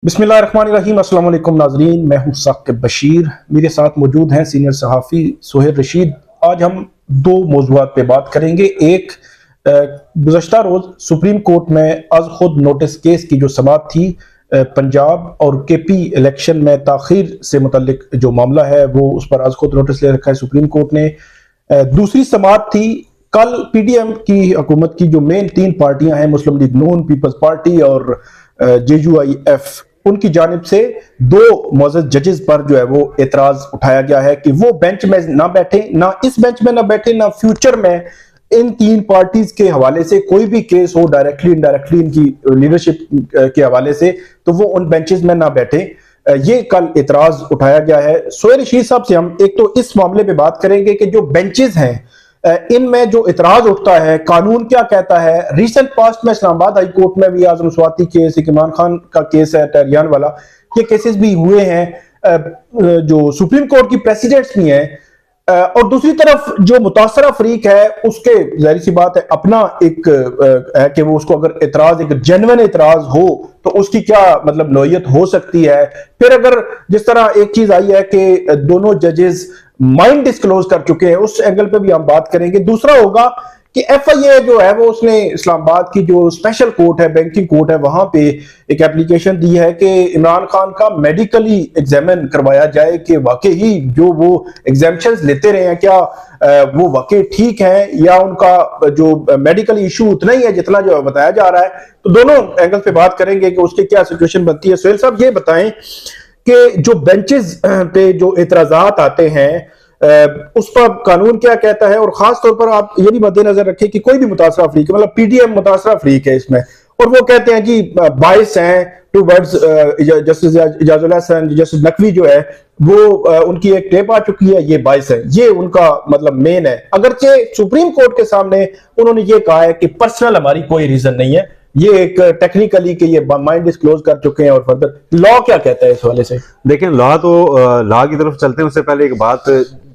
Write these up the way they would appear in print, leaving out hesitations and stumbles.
बिस्मिल्लाहिर्रहमानिर्रहीम। अस्सलाम वालेकुम नाज़रीन, मैं हूं साकिब बशीर। मेरे साथ मौजूद हैं सीनियर सहाफ़ी सुहेल रशीद। आज हम दो मौज़ूआत पे बात करेंगे। एक, गुज़श्ता रोज़ सुप्रीम कोर्ट में अज़ खुद नोटिस केस की जो समाअत थी, पंजाब और केपी इलेक्शन में ताख़ीर से मुतल्लिक जो मामला है वो उस पर अज़ खुद नोटिस ले रखा है सुप्रीम कोर्ट ने। दूसरी समाअत थी कल पीडीएम की हुकूमत की जो मेन तीन पार्टियां हैं, मुस्लिम लीग नून, पीपल्स पार्टी और JUIF, उनकी जानिब से दो मोअज़्ज़ज़ जजेस पर जो है वो एतराज उठाया गया है कि वो बेंच में ना बैठे, ना इस बेंच में ना बैठे, ना फ्यूचर में इन तीन पार्टीज के हवाले से कोई भी केस हो, डायरेक्टली इनडायरेक्टली इनकी लीडरशिप के हवाले से, तो वो उन बेंचेस में ना बैठे। ये कल एतराज उठाया गया है। सुहेल रशीद साहब से हम एक तो इस मामले पे बात करेंगे कि जो बेंचेस हैं इनमें जो इतराज उठता है, कानून क्या कहता है। रिसेंट पास्ट में इस्लामाबाद हाई कोर्ट में भी आजम स्वाति केस, इमरान खान का केस है टहरियान वाला, ये केसेस भी हुए हैं। जो सुप्रीम कोर्ट की प्रेसिडेंट्स भी हैं। और दूसरी तरफ जो मुतासरा फरीक है उसके जाहिर सी बात है अपना एक है कि वो उसको अगर इतराज, एक जेन्युइन इतराज हो तो उसकी क्या मतलब नौयत हो सकती है। फिर अगर जिस तरह एक चीज आई है कि दोनों जजेस माइंड डिस्क्लोज कर चुके हैं, उस एंगल पे भी हम बात करेंगे। दूसरा होगा कि FIA जो है वो उसने इस्लामाबाद की जो स्पेशल कोर्ट है, बैंकिंग कोर्ट है, वहां पे एक एप्लीकेशन दी है कि इमरान खान का मेडिकली एग्जामिन करवाया जाए कि वाकई जो वो एग्जामिशंस लेते रहे हैं क्या वो वाकई ठीक है या उनका जो मेडिकल इशू उतना ही है जितना जो बताया जा रहा है। तो दोनों एंगल पे बात करेंगे कि उसकी क्या सिचुएशन बनती है। सुहेल साहब ये बताएं कि जो बेंचेस पे जो एतराजात आते हैं उस पर कानून क्या कहता है, और खास तौर पर आप ये भी मद्देनजर रखें कि कोई भी मुतासरा फरीक है, मतलब PDM मुतासरा फरीक है इसमें, और वो कहते हैं कि बाइस हैं towards justice Ijazul Hasan, justice Naqvi जो है वो उनकी एक टेप आ चुकी है, ये बाइस है, ये उनका मतलब मेन है। अगरचे सुप्रीम कोर्ट के सामने उन्होंने ये कहा है कि पर्सनल हमारी कोई रीजन नहीं है, ये एक टेक्निकली के ये माइंड डिस्क्लोज कर चुके हैं। और फर्दर लॉ क्या कहता है इस वाले से? देखें, लॉ तो लॉ की तरफ चलते हैं उससे पहले एक बात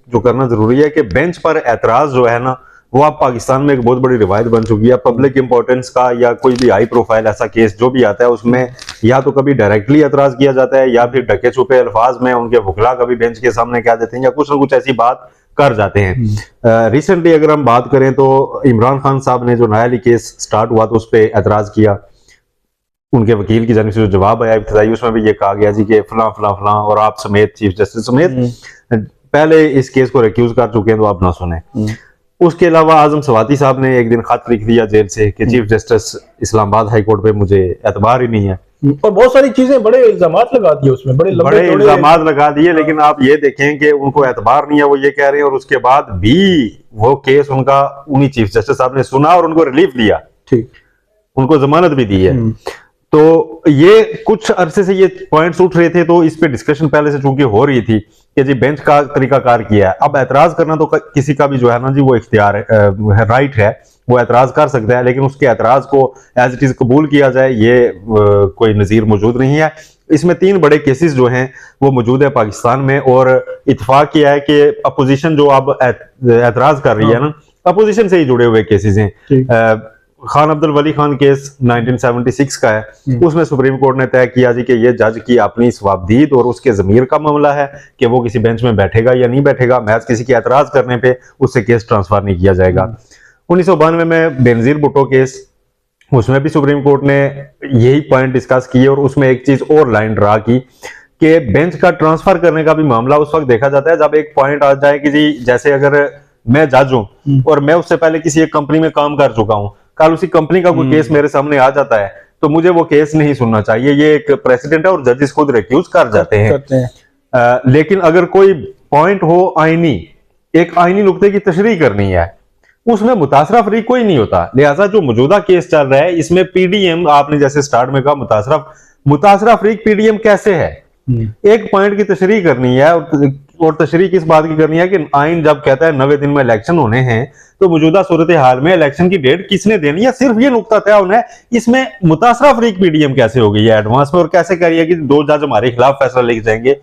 जो करना जरूरी है कि बेंच पर एतराज जो है ना, वो अब पाकिस्तान में एक बहुत बड़ी रिवायत बन चुकी है। पब्लिक इंपॉर्टेंस का या कोई भी हाई प्रोफाइल ऐसा केस जो भी आता है उसमें या तो कभी डायरेक्टली एतराज किया जाता है या फिर ढके छुपे अल्फाज में उनके वकला कभी बेंच के सामने कह देते हैं या कुछ ना कुछ ऐसी बात कर जाते हैं। रिसेंटली अगर हम बात करें तो इमरान खान साहब ने जो नया केस स्टार्ट हुआ तो उस पर एतराज किया। उनके वकील की जानिब से जो जवाब आया इब्तिदाई, उसमें भी ये कहा गया जी कि फलां फलां फलां और आप समेत, चीफ जस्टिस समेत पहले इस केस को रिक्यूज कर चुके हैं तो आप ना सुने। उसके अलावा आजम स्वाति साहब ने एक दिन खत लिख दिया जेल से कि chief justice Islamabad high court पे मुझे एतबार ही नहीं है, और बहुत सारी चीजें, बड़े इल्जामात लगा दिए उसमें, बड़े इल्जामात लगा दिए। लेकिन आप ये देखें कि उनको एतबार नहीं है, वो ये कह रहे हैं, और उसके बाद भी वो केस उनका उन्हीं चीफ जस्टिस साहब ने सुना और उनको रिलीफ दिया, ठीक, उनको जमानत भी दी है। तो ये कुछ अरसे से ये पॉइंट्स उठ रहे थे, तो इस पे डिस्कशन पहले से चूंकि हो रही थी कि जी बेंच का तरीकाकार किया है। अब एतराज करना तो किसी का भी जो है ना जी वो इख्तियार है, राइट है, वो एतराज कर सकता है, लेकिन उसके एतराज को एज इट इज कबूल किया जाए ये कोई नजीर मौजूद नहीं है। इसमें तीन बड़े केसेस जो हैं वो मौजूद है पाकिस्तान में, और इत्तेफाक किया है कि अपोजिशन जो अब एतराज कर रही है ना, अपोजिशन से ही जुड़े हुए केसेस हैं। खान अब्दुल वली खान केस 1976 का है, उसमें सुप्रीम कोर्ट ने तय किया जी कि ये जज की अपनी स्वाबदीद और उसके ज़मीर का मामला है कि वो किसी बेंच में बैठेगा या नहीं बैठेगा, महज किसी के एतराज करने पे उससे केस ट्रांसफर नहीं किया जाएगा। 1992 में बेनजीर भुट्टो केस, उसमें भी सुप्रीम कोर्ट ने यही पॉइंट डिस्कस किए और उसमें एक चीज और लाइन ड्रा की कि बेंच का ट्रांसफर करने का भी मामला उस वक्त देखा जाता है जब एक पॉइंट आ जाए कि जी जैसे अगर मैं जज हूं और मैं उससे पहले किसी एक कंपनी में काम कर चुका हूं, कल उसी कंपनी का कोई केस मेरे सामने आ जाता है तो मुझे वो केस नहीं सुनना चाहिए, ये एक प्रेसिडेंट है और जजेस खुद रिक्यूज कर जाते हैं। लेकिन अगर कोई पॉइंट हो आईनी, एक आईनी नुक्ते की तशरीह करनी है, उसमें मुतासरा फरीक कोई नहीं होता। लिहाजा जो मौजूदा केस चल रहा है इसमें PDM, आपने जैसे स्टार्ट में कहा मुतासरा फरीक PDM कैसे है, एक पॉइंट की तशरीह करनी है, और तशरीह किस बात की करनी है कि आइन जब कहता है 90 दिन में इलेक्शन होने हैं तो मौजूदा सूरत हाल में इलेक्शन की डेट किसने देनी है, सिर्फ ये नुकता तय होना है। इसमें मुतासरा फरीक PDM कैसे हो गई है एडवांस में, और कैसे कह रही है कि दो जज हमारे खिलाफ फैसला लेके जाएंगे,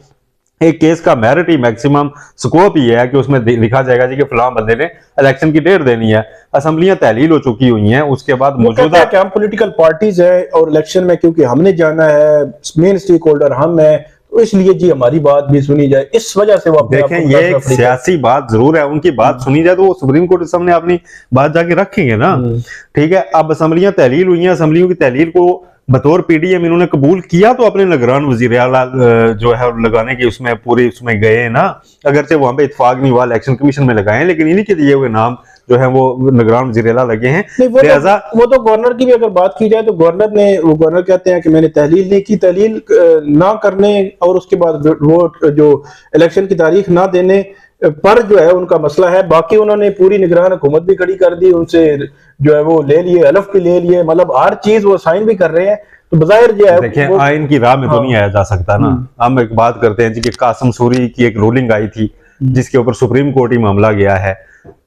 एक केस का मेरिट ही मैक्सिमम स्कोप ही है कि उसमें लिखा जाएगा जी कि फलां बंदे ने इलेक्शन की डेट देनी है। असेंबलियां तहलील हो चुकी हुई हैं, उसके बाद मौजूदा कि हम पॉलिटिकल पार्टीज है और इलेक्शन में क्योंकि हमने जाना है, मेन स्टेक होल्डर हम है, तो इसलिए जी हमारी बात भी सुनी जाए, इस वजह से वो देखें ये एक सियासी बात जरूर है, उनकी बात सुनी जाए तो वो सुप्रीम कोर्ट के सामने अपनी बात जाके रखेंगे ना। ठीक है, अब असेंबलियां तहलील हुई हैं, असेंबलियों की तहलील को बतौर पीडीएम इन्होंने कबूल किया तो अपने निगरान वजीर आला जो है लगाने की उसमें पूरी उसमें गए हैं ना, अगरचे वहां पे इत्तेफाक नहीं हुआ, इलेक्शन कमीशन में लगाए हैं, लेकिन इन्हीं के दिए हुए नाम जो है वो निगरान वजीर आला लगे हैं। वो तो गवर्नर की भी अगर बात की जाए तो गवर्नर कहते हैं कि मैंने तहलील नहीं की, तहलील ना करने और उसके बाद वो जो इलेक्शन की तारीख ना देने पर जो है उनका मसला है। बाकी उन्होंने पूरी निगरान हुकूमत भी खड़ी कर दी, उनसे जो है वो ले लिए, हलफ भी ले लिए, मतलब हर चीज वो साइन भी कर रहे हैं। तो बज़ाहिर जो है देखिए आइन की राह में तो नहीं आया जा सकता ना। हम एक बात करते हैं जी कि कासिम सूरी की एक रूलिंग आई थी जिसके ऊपर सुप्रीम कोर्ट ही मामला गया है।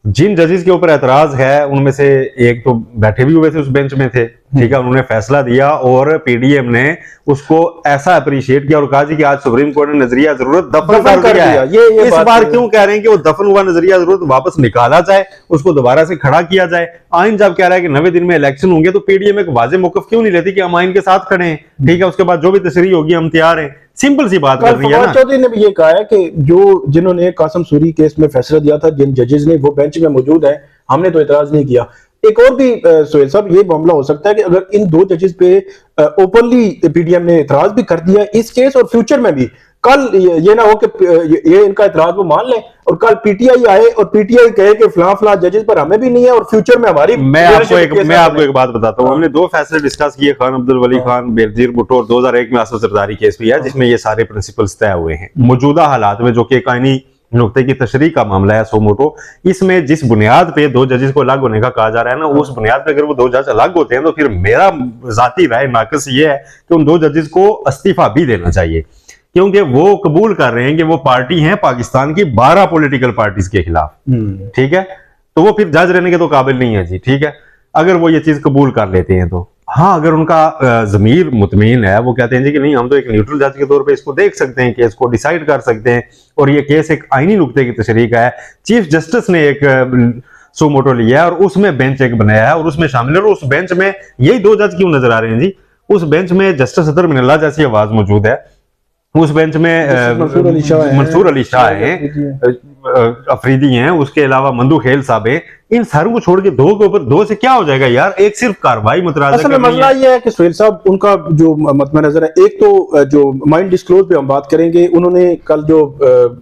जिन जजेस के ऊपर एतराज है उनमें से एक तो बैठे भी हुए थे उस बेंच में थे, ठीक है, उन्होंने फैसला दिया और पीडीएम ने उसको ऐसा अप्रिशिएट किया और कहा जी कि आज सुप्रीम कोर्ट ने नजरिया जरूरत दफन कर दिया है। ये इस बार क्यों कह रहे हैं कि वो दफन हुआ नजरिया जरूरत वापस निकाला जाए, उसको दोबारा से खड़ा किया जाए। आइन जब कह रहा है कि 90 दिन में इलेक्शन होंगे तो पीडीएम एक वाजे मौकफ क्यों नहीं लेती कि हम आइन के साथ खड़े हैं, ठीक है, उसके बाद जो भी तशरीह होगी हम तैयार हैं। सिंपल सी बात कर रही है ना। चौधरी ने भी ये कहा है कि जिन्होंने कासिम सूरी केस में फैसला दिया था, जिन जजेस ने, वो बेंच में मौजूद है, हमने तो एतराज नहीं किया। एक और भी सोहेल साहब ये मामला हो सकता है कि अगर इन दो जजेस पे ओपनली पीडीएम ने एतराज भी कर दिया इस केस और फ्यूचर में भी, कल ये ना हो कि ये इनका एतराज वो मान लें और कल पीटीआई आए और पीटीआई कहे कि फलां जजेस पर हमें भी नहीं है और फ्यूचर में हमारी। मैं आपको एक बात बताता हूँ, हमने 2 फैसले डिस्कस किए, खान अब्दुल वली खान, बेनजीर भुट्टो और 2001 में आसफ जरदारी केस भी है जिसमें ये सारे प्रिंसिपल्स तय हुए हैं। मौजूदा हालात में जो कि कायनी नुक्ते की तशरीह का मामला है सो मोटो, इसमें जिस बुनियाद पे 2 जजेस को अलग होने का कहा जा रहा है ना, उस बुनियाद पे अगर वो 2 जज अलग होते हैं तो फिर मेरा जाती राय नाकस ये है कि उन 2 जजेस को इस्तीफा भी देना चाहिए, क्योंकि वो कबूल कर रहे हैं कि वो पार्टी है पाकिस्तान की 12 पॉलिटिकल पार्टीज के खिलाफ, ठीक है, तो वो फिर जज रहने के तो काबिल नहीं है जी, ठीक है, अगर वो ये चीज कबूल कर लेते हैं तो। हाँ, अगर उनका जमीर मुतमईन है, वो कहते हैं जी कि नहीं हम तो एक न्यूट्रल जज के तौर पे इसको देख सकते हैं, केस को डिसाइड कर सकते हैं, और ये केस एक आईनी नुक्ते की तशरीह का है, चीफ जस्टिस ने एक सो मोटो लिया है और उसमें बेंच एक बनाया है और उसमें शामिल है, और उस बेंच में यही 2 जज क्यों नजर आ रहे हैं जी? उस बेंच में जस्टिस अतर मिनल्ला जैसी आवाज मौजूद है, उस बेंच में मंसूर अली शाह हैं, अफरीदी हैं, उसके अलावा मंदू खेल साहब हैं। इन सारों को छोड़ के 2 के ऊपर 2 से क्या हो जाएगा यार? एक सिर्फ कार्रवाई मुतराज़ा असल में मसला ये है कि सुहेल साहब उनका जो मतम नजर है, एक तो जो माइंड डिस्क्लोज पे हम बात करेंगे, उन्होंने कल जो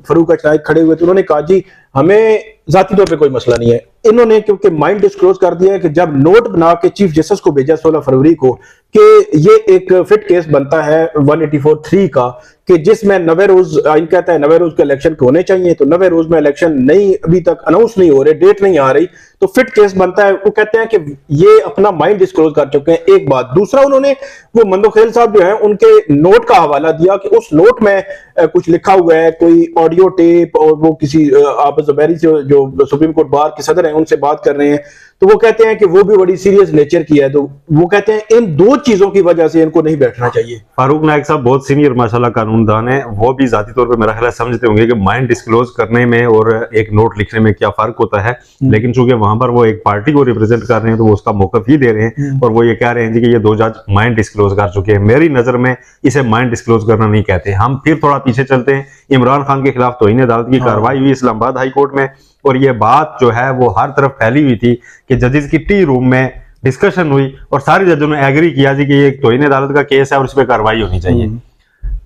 फरूक अचनायक खड़े हुए थे उन्होंने कहा जी हमें जाती तौर पे कोई मसला नहीं है। इन्होंने क्योंकि माइंड डिस्क्लोज कर दिया है कि जब नोट बना के चीफ जस्टिस को भेजा 16 फरवरी को कि ये एक फिट केस बनता है 184(3) का, कि जिसमें 90 रोज आइन कहता है 90 रोज के इलेक्शन होने चाहिए, तो 90 रोज में इलेक्शन नहीं, अभी तक अनाउंस नहीं हो रहे, डेट नहीं आ रही, तो फिट केस बनता है। वो कहते हैं कि ये अपना माइंड डिस्क्लोज कर चुके हैं, एक बात। दूसरा, उन्होंने वो मंदो खेल साहब जो है उनके नोट का हवाला दिया कि उस नोट में कुछ लिखा हुआ है, कोई ऑडियो टेप, और वो किसी आप ज़ुबैरी से जो सुप्रीम कोर्ट बार के सदर हैं उनसे बात कर रहे हैं, तो वो कहते हैं कि वो भी बड़ी सीरियस नेचर की है, तो वो कहते हैं इन 2 चीजों की वजह से इनको नहीं बैठना चाहिए। फारूक नायक साहब बहुत सीनियर माशाल्लाह कानूनदान है, वो भी जाती तौर पे मेरा ख्याल समझते होंगे कि माइंड डिस्क्लोज करने में और एक नोट लिखने में क्या फर्क होता है, लेकिन चूंकि वहां पर वो एक पार्टी को रिप्रेजेंट कर रहे हैं तो वो उसका मौकफ ही दे रहे हैं, और वो ये कह रहे हैं जी कि ये 2 जज माइंड डिस्क्लोज कर चुके हैं। मेरी नजर में इसे माइंड डिस्क्लोज करना नहीं कहते। हम फिर थोड़ा पीछे चलते हैं, इमरान खान के खिलाफ तौहीन अदालत की कार्रवाई हुई इस्लामाबाद हाई कोर्ट में, और ये बात जो है वो हर तरफ फैली हुई थी कि जजेस की टी रूम में डिस्कशन हुई और सारे जजों ने एग्री किया जी कि ये एक तौहीन अदालत का केस है और इस पर कार्रवाई होनी चाहिए।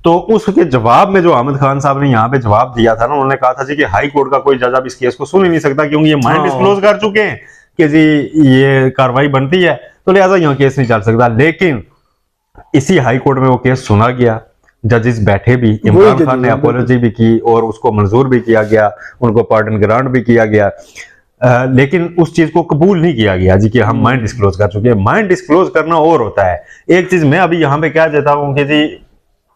तो उसके जवाब में जो अहमद खान साहब ने यहाँ पे जवाब दिया था ना, उन्होंने कहा था जी कि हाई कोर्ट का कोई जज अब इस केस को सुन ही नहीं सकता क्योंकि ये माइंड डिस्क्लोज कर चुके हैं कि जी ये कार्रवाई बनती है, तो लिहाजा यहाँ केस नहीं चल सकता। लेकिन इसी हाई कोर्ट में वो केस सुना गया, जजेस बैठे भी, इमरान खान ने अपॉलॉजी भी की और उसको मंजूर भी किया गया, उनको पार्डन ग्रांट भी किया गया, लेकिन उस चीज को कबूल नहीं किया गया जी कि हम माइंड डिस्क्लोज कर चुके हैं। माइंड डिस्क्लोज करना और होता है। एक चीज मैं अभी यहाँ पे क्या देता हूँ कि जी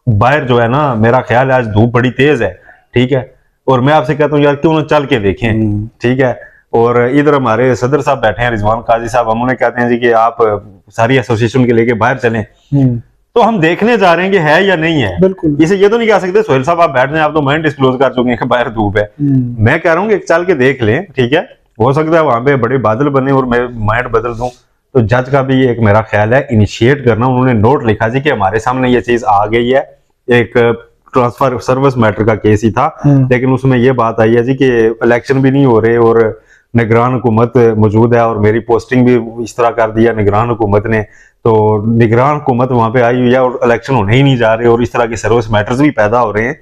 बाहर जो है ना, मेरा ख्याल है आज धूप बड़ी तेज है, ठीक है, और मैं आपसे कहता हूँ यार क्यों ना चल के देखें, ठीक है। और इधर हमारे सदर साहब बैठे हैं, रिजवान काजी साहब, हम उन्हें कहते हैं जी कि आप सारी एसोसिएशन के लेके बाहर चलें, तो हम देखने जा रहे हैं कि है या नहीं है। बिल्कुल। इसे ये तो नहीं कह सकते सोहेल साहब आप बैठ जाएं, आप तो माइंड डिस्क्लोज कर चुके हैं कि बाहर धूप है। मैं कह रहा हूँ कि एक चल के देख लें, ठीक है, हो सकता है वहां पे बड़े बादल बने और मैं माइंड बदल दूं। तो जज का भी एक मेरा ख्याल है इनिशिएट करना, उन्होंने नोट लिखा जी कि हमारे सामने ये चीज आ गई है, एक ट्रांसफर सर्विस मैटर का केस ही था, लेकिन उसमें ये बात आई है जी कि इलेक्शन भी नहीं हो रहे और निगरान हुकूमत मौजूद है और मेरी पोस्टिंग भी इस तरह कर दिया निगरान हुकूमत ने, तो निगरान हुकूमत वहां पे आई हुई है और इलेक्शन होने ही नहीं जा रहे और इस तरह के सर्विस मैटर्स भी पैदा हो रहे हैं।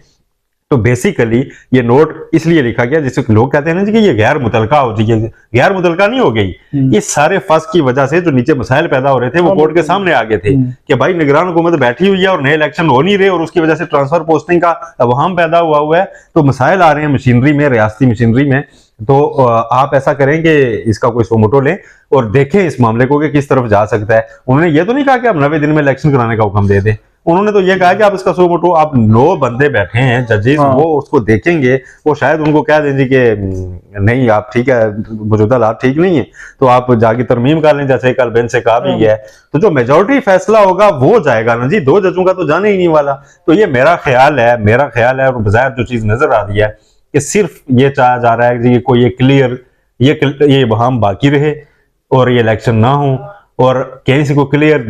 तो बेसिकली ये नोट इसलिए लिखा गया, जिसे लोग कहते हैं ना जी कि ये गैर मुतलका हो जी, गैर मुतलका नहीं हो गई, इस सारे फस की वजह से जो नीचे मसाइल पैदा हो रहे थे वो कोर्ट के सामने आ गए थे कि भाई निगरान हुकूमत बैठी हुई है और नए इलेक्शन हो नहीं रहे और उसकी वजह से ट्रांसफर पोस्टिंग का अवहाम पैदा हुआ है, तो मसाइल आ रहे हैं मशीनरी में, रियासती मशीनरी में। तो आप ऐसा करें कि इसका कोई सोमोटो लें और देखें इस मामले को कि किस तरफ जा सकता है। उन्होंने ये तो नहीं कहा कि आप 90 दिन में इलेक्शन कराने का हुक्म दे दें, उन्होंने तो ये कहा कि आप इसका सोमोटो, आप 9 बंदे बैठे हैं जजेस, वो उसको देखेंगे, वो शायद उनको कह दें जी कि नहीं आप ठीक है, मौजूदा हालात ठीक नहीं है, तो आप जाके तरमीम कर लें, जैसे कल बेंच से कहा भी गया है। तो जो मेजोरिटी फैसला होगा वो जाएगा ना जी, 2 जजों का तो जाने ही नहीं वाला। तो ये मेरा ख्याल है और बजाय जो चीज नजर आ रही है कि सिर्फ ये चाहा जा रहा है कि कोई ये वहां बाकी रहे और ये इलेक्शन ना हो और कहीं से कोई क्लियर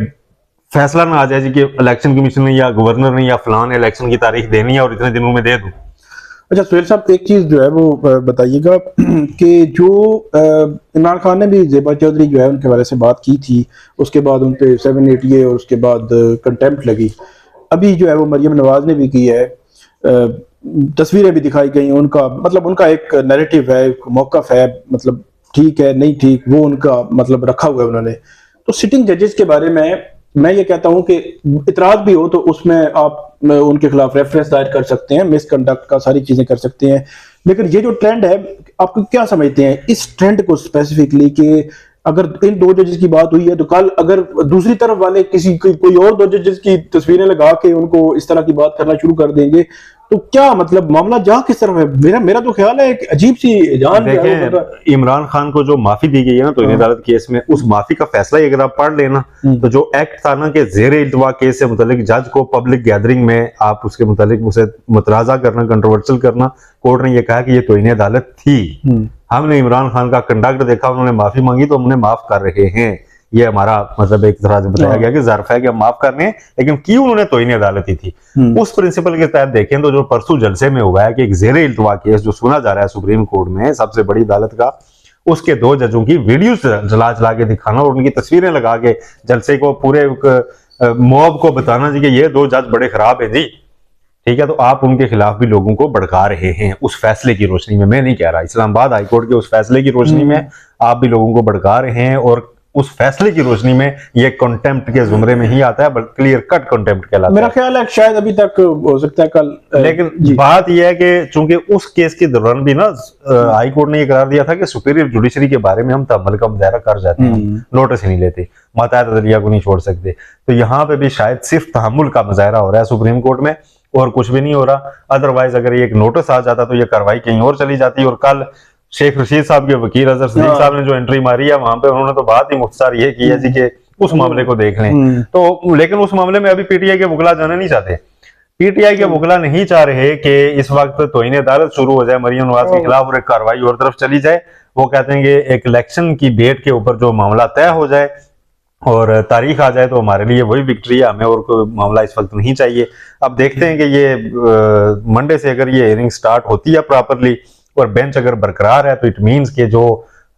फैसला ना आ जाए जी कि इलेक्शन कमीशन ने या गवर्नर ने या फलान ने इलेक्शन की तारीख देनी है और इतने दिनों में दे दूं। अच्छा सुहेल साहब, एक चीज जो है वो बताइएगा कि जो इमरान खान ने भी ज़ेबा चौधरी जो है उनके बारे से बात की थी, उसके बाद उन पे 780 और उसके बाद कंटेम्प्ट लगी, अभी जो है वो मरियम नवाज ने भी की है, तस्वीरें भी दिखाई गई, उनका मतलब उनका एक नैरेटिव है, एक मौक़िफ़ है, मतलब ठीक है नहीं ठीक वो उनका मतलब रखा हुआ है उन्होंने। तो सिटिंग जजेस के बारे में मैं ये कहता हूं कि इतराज भी हो तो उसमें आप उनके खिलाफ रेफरेंस दायर कर सकते हैं, मिसकंडक्ट का सारी चीजें कर सकते हैं, लेकिन ये जो ट्रेंड है आप क्या समझते हैं इस ट्रेंड को स्पेसिफिकली, कि अगर इन 2 जजेस की बात हुई है तो कल अगर दूसरी तरफ वाले कोई और 2 जजेस की तस्वीरें लगा के उनको इस तरह की बात करना शुरू कर देंगे तो क्या मतलब मामला जा किस तरफ है? मेरा तो ख्याल है एक अजीब सी जान। देखें इमरान खान को जो माफी दी गई है ना तो अदालत केस में, उस माफी का फैसला ही अगर आप पढ़ लेना तो जो एक्ट था ना कि जेर इल्तवा केस से मुतालिक जज को पब्लिक गैदरिंग में आप उसके मुतालिक उसे मुतराजा करना, कंट्रोवर्शियल करना, कोर्ट ने यह कहा कि ये तौहीन अदालत थी। हमने इमरान खान का कंडक्ट देखा, उन्होंने माफी मांगी तो हमने माफ कर रहे हैं, ये हमारा मतलब एक तरह से बताया गया कि ज़र्फ है कि हम माफ कर रहे हैं, लेकिन क्यों उन्होंने तौहीन अदालती थी उस प्रिंसिपल के तहत देखें तो जो परसों जलसे में हुआ है कि एक ज़ेर इल्तवा केस जो सुना जा रहा है सुप्रीम कोर्ट में सबसे बड़ी अदालत का, उसके 2 जजों की वीडियो चला के दिखाना और उनकी तस्वीरें लगा के जलसे को पूरे मॉब को बताना जी कि ये 2 जज बड़े खराब है जी, ठीक है, तो आप उनके खिलाफ भी लोगों को भड़का रहे हैं उस फैसले की रोशनी में। मैं नहीं कह रहा, इस्लामाबाद हाईकोर्ट के उस फैसले की रोशनी में आप भी लोगों को भड़का रहे हैं और उस फैसले की रोशनी में ये कंटेम्प्ट के जुमरे में ही आता है, बल्कि क्लियर कट कंटेम्प्ट कहलाता है। मेरा ख्याल है शायद अभी तक हो सकता है कल, लेकिन बात यह है कि चूंकि उस केस के दौरान भी ना हाई कोर्ट ने यह करार दिया था कि सुपीरियर जुडिशरी के बारे में हम तअम्मुल का मुजाहरा कर जाते हैं, नोटिस ही नहीं लेते, माताहत अदलिया को नहीं छोड़ सकते। तो यहाँ पे भी शायद सिर्फ तहम्मुल का मुजाहरा हो रहा है सुप्रीम कोर्ट में और कुछ भी नहीं हो रहा। अदरवाइज अगर ये एक नोटिस आ जाता तो ये कार्रवाई कहीं और चली जाती। और कल शेख रशीद साहब के वकील अजहर सदीक साहब ने जो एंट्री मारी है वहां पे उन्होंने तो बात ही मुख्तसर ये की है जी कि उस मामले को देख लें। तो लेकिन उस मामले में अभी पीटीआई के वकला जाना नहीं चाहते, पीटीआई के वकला नहीं चाह रहे कि इस वक्त तौहीन अदालत शुरू हो जाए मरियम नवाज के खिलाफ और एक कार्रवाई और तरफ चली जाए। वो कहते हैं कि एक इलेक्शन की डेट के ऊपर जो मामला तय हो जाए और तारीख आ जाए तो हमारे लिए वही विक्ट्री है, हमें और कोई मामला इस वक्त नहीं चाहिए। अब देखते हैं कि ये मंडे से अगर ये हियरिंग स्टार्ट होती है प्रॉपरली और बेंच अगर बरकरार है तो इट मीन्स के जो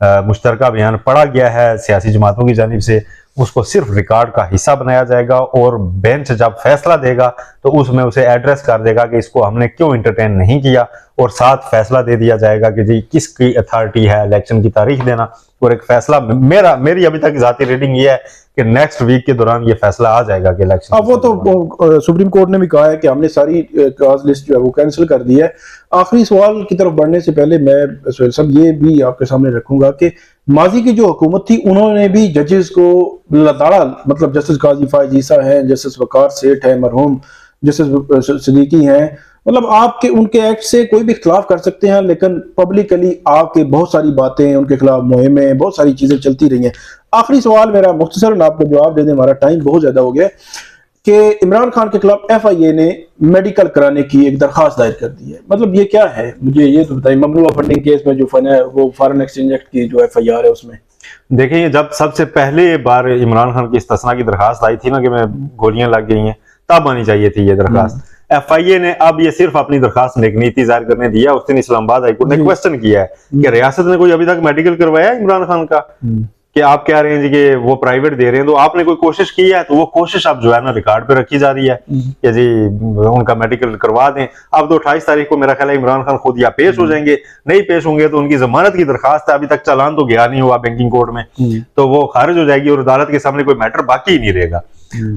मुश्तरका बयान पढ़ा गया है सियासी जमातों की जानिब से उसको सिर्फ रिकॉर्ड का हिस्सा बनाया जाएगा और बेंच जब फैसला देगा तो उसमें उसे एड्रेस कर देगा कि इसको हमने क्यों इंटरटेन नहीं किया और साथ फैसला दे दिया जाएगा कि जी किसकी अथॉरिटी है इलेक्शन की तारीख देना। और एक फैसला मेरी अभी तक जाती रीडिंग ये है कि नेक्स्ट वीक के दौरान ये फैसला आ जाएगा कि इलेक्शन। अब वो तो सुप्रीम कोर्ट ने भी कहा है कि हमने सारी क्लॉज लिस्ट जो है वो कैंसिल कर दी है। आखिरी सवाल की तरफ बढ़ने से पहले मैं सुहेल साहब ये भी आपके सामने रखूंगा कि माजी की जो हुकूमत थी उन्होंने भी जजेस को लताड़ा, मतलब जस्टिस काजी फायज ईसा है, जस्टिस वकार सेठ है, मरहूम जस्टिस सिद्दीकी हैं, मतलब आपके उनके एक्ट से कोई भी खिलाफ कर सकते हैं लेकिन पब्लिकली आपके बहुत सारी बातें उनके खिलाफ मुहिमें बहुत सारी चीजें चलती रही हैं। आखिरी सवाल मेरा मुख्तसरन आपको जवाब दे दें, हमारा टाइम बहुत ज्यादा हो गया। कि इमरान खान के खिलाफ FIA ने मेडिकल कराने की एक दरखास्त दायर कर दी है। मतलब ये क्या है, मुझे ये तो बताइए। ममनुआ फंडिंग केस में जो फन है वो फॉरेन एक्सचेंज एक्ट की जो FIR है उसमें देखिए, जब सबसे पहले बार इमरान खान की इस्तिस्ना की दरखास्त आई थी ना कि मैं गोलियां लग गई हैं, तब आनी चाहिए थी ये दरखास्त। FIA ने अब ये सिर्फ अपनी दरखास्त में एक नीति जाहिर करने दिया। उस दिन इस्लामाबाद हाईकोर्ट ने क्वेश्चन किया है कि रियासत ने कोई अभी तक मेडिकल करवाया है इमरान खान का, कि आप कह रहे हैं जी कि वो प्राइवेट दे रहे हैं, तो आपने कोई कोशिश की है? तो वो कोशिश अब जो है ना रिकॉर्ड पे रखी जा रही है कि जी उनका मेडिकल करवा दें। अब तो 28 तारीख को मेरा ख्याल है इमरान खान खुद या पेश हो जाएंगे, नहीं पेश होंगे तो उनकी जमानत की दरखास्त है, अभी तक चालान तो गया नहीं हुआ बैंकिंग कोर्ट में, तो वो खारिज हो जाएगी और अदालत के सामने कोई मैटर बाकी ही नहीं रहेगा।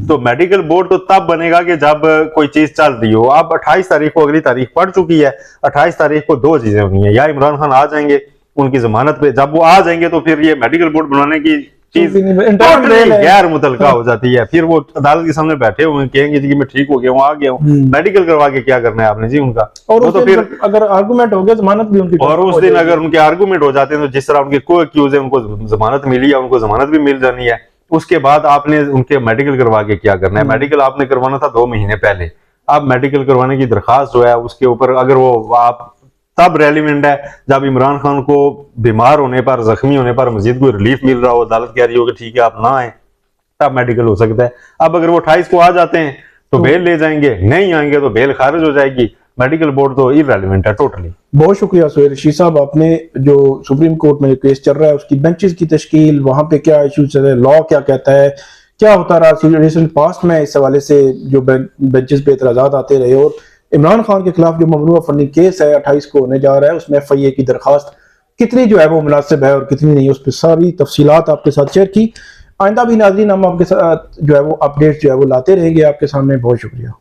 तो मेडिकल बोर्ड तो तब बनेगा कि जब कोई चीज चल रही हो। अब 28 तारीख को अगली तारीख पड़ चुकी है, 28 तारीख को दो चीजें होनी है, या इमरान खान आ जाएंगे उनकी जमानत पे, जब वो आ जाएंगे तो फिर ये मेडिकल बोर्ड बनाने की चीज गैर मुतलका हो जाती है। फिर वो अदालत के सामने बैठे हुए कहेंगे जी कि मैं ठीक हो गया हूँ, आ गया हूँ, मेडिकल करवा के क्या करना है आपने जी उनका। और वो तो फिर अगर आर्गुमेंट हो गया जमानत भी उनकी, और उस दिन अगर उनके आर्गुमेंट हो जाते हैं तो जिस तरह उनके को एक्यूज है उनको जमानत मिली है, उनको जमानत भी मिल जानी है। उसके बाद आपने उनके मेडिकल करवा के क्या करना है? मेडिकल आपने करवाना था 2 महीने पहले। अब मेडिकल करवाने की दरखास्त जो है उसके ऊपर अगर वो आप तब रेलिवेंट है जब इमरान खान को बीमार होने पर, जख्मी होने पर मजीद कोई रिलीफ मिल रहा हो, अदालत कह रही हो कि ठीक है आप ना आए, तब मेडिकल हो सकता है। अब अगर वो 28 को आ जाते हैं तो बेल ले जाएंगे, नहीं आएंगे तो बेल खारिज हो जाएगी। मेडिकल बोर्ड तो इररेलेवेंट है टोटली। बहुत शुक्रिया सोहेल रशीद साहब, आपने जो सुप्रीम कोर्ट में केस चल रहा है उसकी बेंचेस की तश्कील, वहां पे क्या इशूज चल रहे हैं, लॉ क्या कहता है, क्या होता रहा रिसेंट पास्ट में, इस हवाले से जो बेंचेस पे एतराजात आते रहे, और इमरान खान के खिलाफ जो ममनुआ फंडिंग केस है 28 को होने जा रहा है उसमें FIA की दरखास्त कितनी जो है वो मुनासिब है और कितनी नहीं, उस पर सारी तफसीलात आपके साथ शेयर की। आइंदा भी नाज़रीन हम आपके साथ जो है वो अपडेट जो है वो लाते रहेंगे आपके सामने। बहुत शुक्रिया।